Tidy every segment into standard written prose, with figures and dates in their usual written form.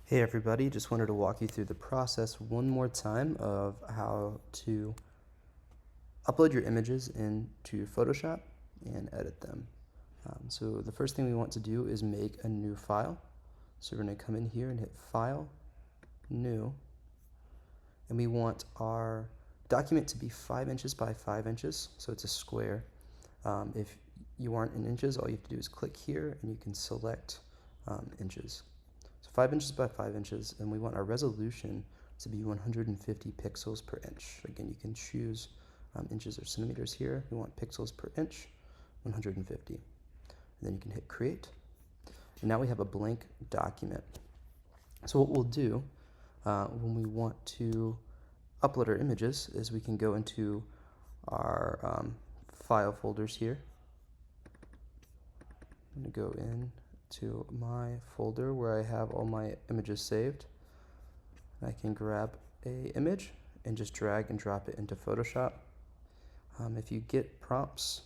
Hey everybody, just wanted to walk you through the process one more time of how to upload your images into Photoshop and edit them. So the first thing we want to do is make a new file. So we're going to come in here and hit File, New, and we want our document to be 5 inches by 5 inches, so it's a square. If you aren't in inches, all you have to do is click here and you can select inches. So 5 inches by 5 inches, and we want our resolution to be 150 pixels per inch. Again, you can choose inches or centimeters here. We want pixels per inch, 150. And then you can hit create. And now we have a blank document. So what we'll do when we want to upload our images is we can go into our file folders here. I'm going to go in to my folder where I have all my images saved. I can grab a image and just drag and drop it into Photoshop. If you get prompts,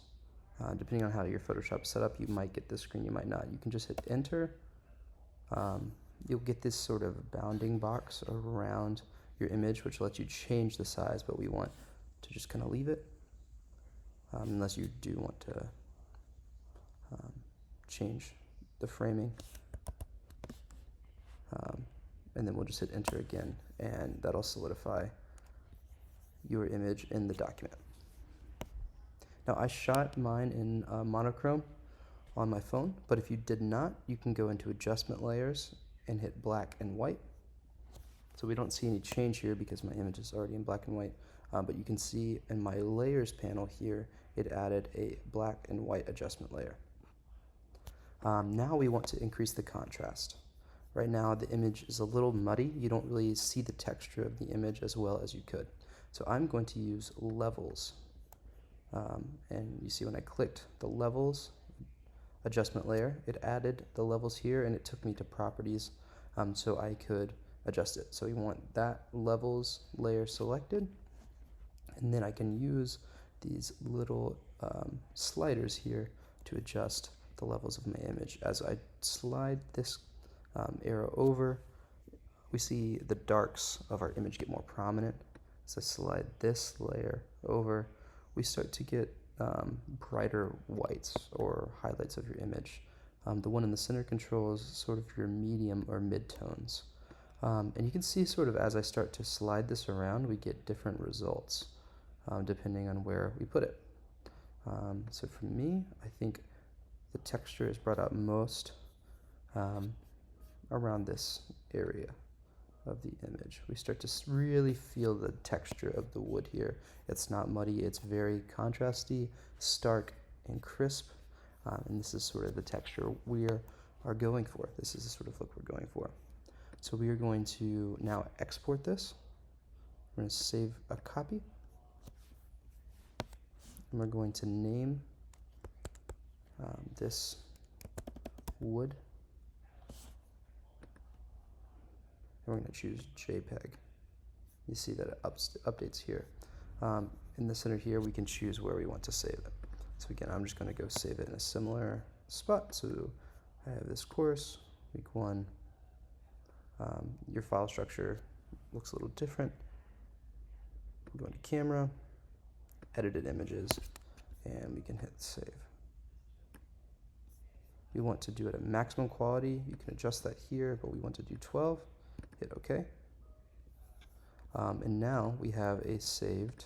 depending on how your Photoshop is set up, you might get this screen, you might not. You can just hit enter. You'll get this sort of bounding box around your image, which lets you change the size, but we want to just kind of leave it, unless you do want to change the framing. And then we'll just hit enter again, and that'll solidify your image in the document. Now I shot mine in monochrome on my phone, but if you did not, you can go into adjustment layers and hit black and white. So we don't see any change here because my image is already in black and white, but you can see in my layers panel here, it added a black and white adjustment layer. Now we want to increase the contrast. Right now the image is a little muddy. You don't really see the texture of the image as well as you could. So I'm going to use levels. And you see when I clicked the levels adjustment layer, it added the levels here and it took me to properties so I could adjust it. So we want that levels layer selected, and then I can use these little sliders here to adjust the levels of my image. As I slide this arrow over, we see the darks of our image get more prominent. As I slide this layer over, we start to get brighter whites or highlights of your image. The one in the center controls sort of your medium or mid-tones. And you can see sort of as I start to slide this around, we get different results depending on where we put it. So for me, I think the texture is brought out most around this area of the image. We start to really feel the texture of the wood here. It's not muddy, it's very contrasty, stark, and crisp. And this is sort of the texture we are going for. This is the sort of look we're going for. So we are going to now export this. We're going to save a copy. And we're going to name this wood. And we're going to choose JPEG. You see that it updates here. In the center here, we can choose where we want to save it. So again, I'm just going to go save it in a similar spot. So I have this course, week 1. Your file structure looks a little different. Go into camera, edited images, and we can hit save. We want to do it at maximum quality. You can adjust that here, but we want to do 12. Hit OK. And now we have a saved